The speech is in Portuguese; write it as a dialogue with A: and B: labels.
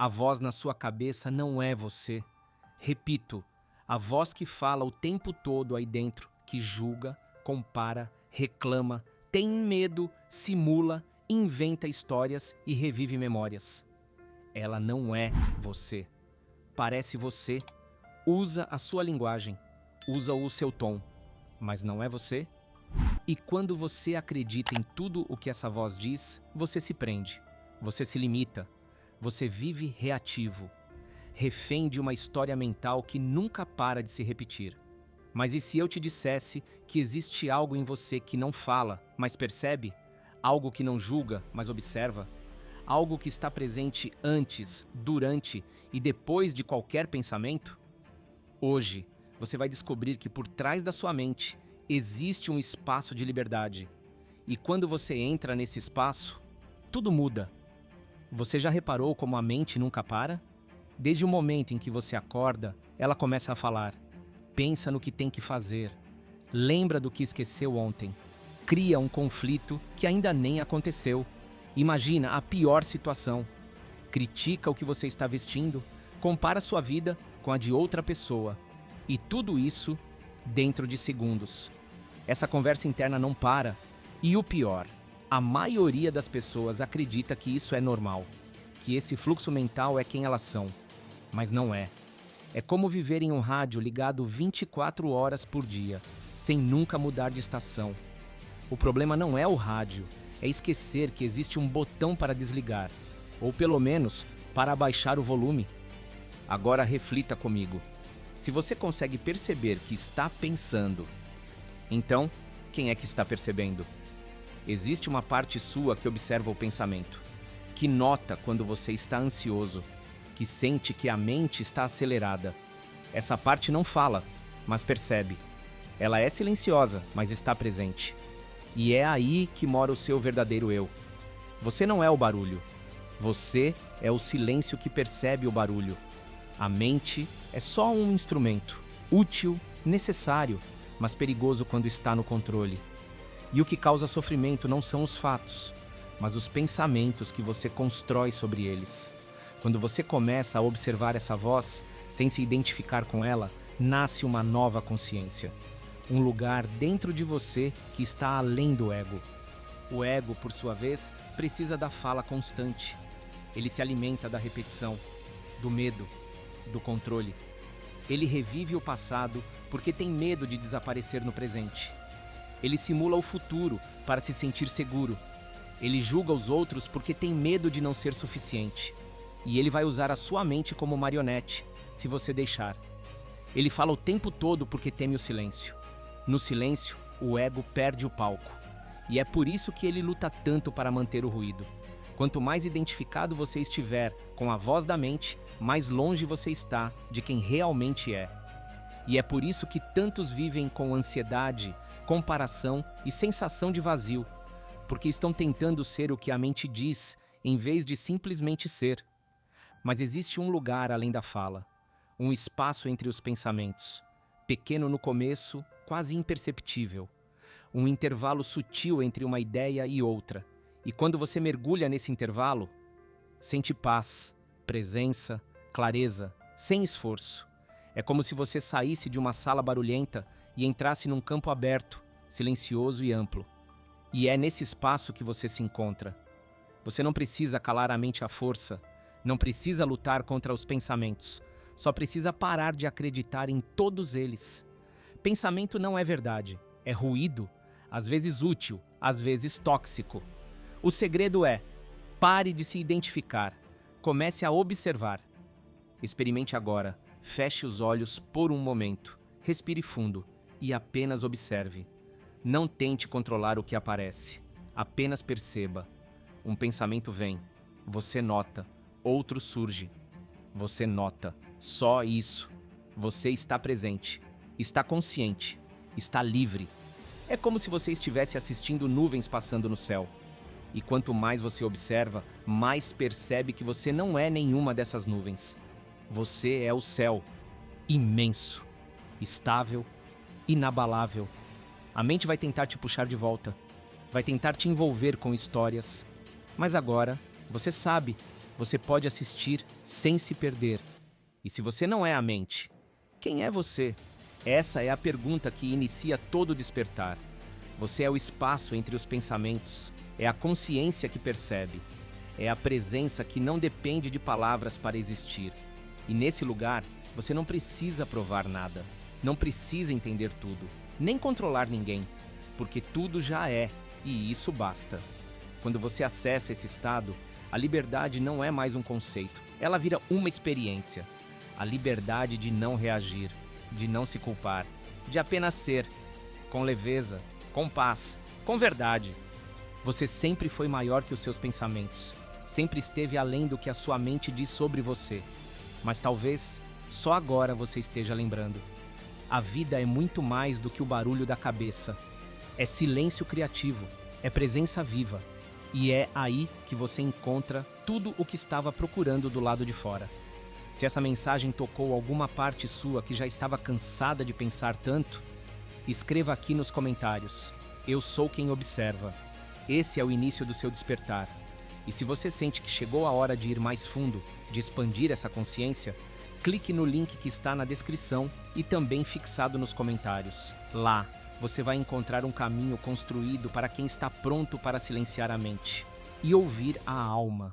A: A voz na sua cabeça não é você. Repito, a voz que fala o tempo todo aí dentro, que julga, compara, reclama, tem medo, simula, inventa histórias e revive memórias. Ela não é você. Parece você, usa a sua linguagem, usa o seu tom, mas não é você? E quando você acredita em tudo o que essa voz diz, você se prende, você se limita, você vive reativo, refém de uma história mental que nunca para de se repetir. Mas e se eu te dissesse que existe algo em você que não fala, mas percebe? Algo que não julga, mas observa? Algo que está presente antes, durante e depois de qualquer pensamento? Hoje, você vai descobrir que por trás da sua mente existe um espaço de liberdade. E quando você entra nesse espaço, tudo muda. Você já reparou como a mente nunca para? Desde o momento em que você acorda, ela começa a falar. Pensa no que tem que fazer. Lembra do que esqueceu ontem. Cria um conflito que ainda nem aconteceu. Imagina a pior situação. Critica o que você está vestindo. Compara sua vida com a de outra pessoa. E tudo isso dentro de segundos. Essa conversa interna não para. E o pior, a maioria das pessoas acredita que isso é normal. Que esse fluxo mental é quem elas são. Mas não é. É como viver em um rádio ligado 24 horas por dia, sem nunca mudar de estação. O problema não é o rádio, é esquecer que existe um botão para desligar, ou pelo menos para abaixar o volume. Agora reflita comigo. Se você consegue perceber que está pensando, então, quem é que está percebendo? Existe uma parte sua que observa o pensamento, que nota quando você está ansioso, que sente que a mente está acelerada. Essa parte não fala, mas percebe. Ela é silenciosa, mas está presente. E é aí que mora o seu verdadeiro eu. Você não é o barulho. Você é o silêncio que percebe o barulho. A mente é só um instrumento, útil, necessário, mas perigoso quando está no controle. E o que causa sofrimento não são os fatos, mas os pensamentos que você constrói sobre eles. Quando você começa a observar essa voz, sem se identificar com ela, nasce uma nova consciência. Um lugar dentro de você que está além do ego. O ego, por sua vez, precisa da fala constante. Ele se alimenta da repetição, do medo, do controle. Ele revive o passado porque tem medo de desaparecer no presente. Ele simula o futuro para se sentir seguro. Ele julga os outros porque tem medo de não ser suficiente. E ele vai usar a sua mente como marionete, se você deixar. Ele fala o tempo todo porque teme o silêncio. No silêncio, o ego perde o palco. E é por isso que ele luta tanto para manter o ruído. Quanto mais identificado você estiver com a voz da mente, mais longe você está de quem realmente é. E é por isso que tantos vivem com ansiedade, comparação e sensação de vazio, porque estão tentando ser o que a mente diz, em vez de simplesmente ser. Mas existe um lugar além da fala, um espaço entre os pensamentos, pequeno no começo, quase imperceptível, um intervalo sutil entre uma ideia e outra. E quando você mergulha nesse intervalo, sente paz, presença, clareza, sem esforço. É como se você saísse de uma sala barulhenta e entrasse num campo aberto, silencioso e amplo. E é nesse espaço que você se encontra. Você não precisa calar a mente à força, não precisa lutar contra os pensamentos, só precisa parar de acreditar em todos eles. Pensamento não é verdade, é ruído, às vezes útil, às vezes tóxico. O segredo é, pare de se identificar, comece a observar. Experimente agora, feche os olhos por um momento, respire fundo e apenas observe. Não tente controlar o que aparece, apenas perceba. Um pensamento vem, você nota, outro surge. Você nota, só isso. Você está presente, está consciente, está livre. É como se você estivesse assistindo nuvens passando no céu. E quanto mais você observa, mais percebe que você não é nenhuma dessas nuvens. Você é o céu, imenso, estável, inabalável. A mente vai tentar te puxar de volta, vai tentar te envolver com histórias. Mas agora, você sabe, Você pode assistir sem se perder. E se você não é a mente, quem é você? Essa é a pergunta que inicia todo o despertar. Você é o espaço entre os pensamentos, é a consciência que percebe, é a presença que não depende de palavras para existir. E nesse lugar, você não precisa provar nada, não precisa entender tudo, nem controlar ninguém, porque tudo já é, e isso basta. Quando você acessa esse estado, a liberdade não é mais um conceito, ela vira uma experiência. A liberdade de não reagir, de não se culpar, de apenas ser, com leveza, com paz, com verdade. Você sempre foi maior que os seus pensamentos, sempre esteve além do que a sua mente diz sobre você. Mas talvez só agora você esteja lembrando. A vida é muito mais do que o barulho da cabeça. É silêncio criativo, é presença viva. E é aí que você encontra tudo o que estava procurando do lado de fora. Se essa mensagem tocou alguma parte sua que já estava cansada de pensar tanto, escreva aqui nos comentários. Eu sou quem observa. Esse é o início do seu despertar. E se você sente que chegou a hora de ir mais fundo, de expandir essa consciência, clique no link que está na descrição e também fixado nos comentários. Lá, você vai encontrar um caminho construído para quem está pronto para silenciar a mente e ouvir a alma.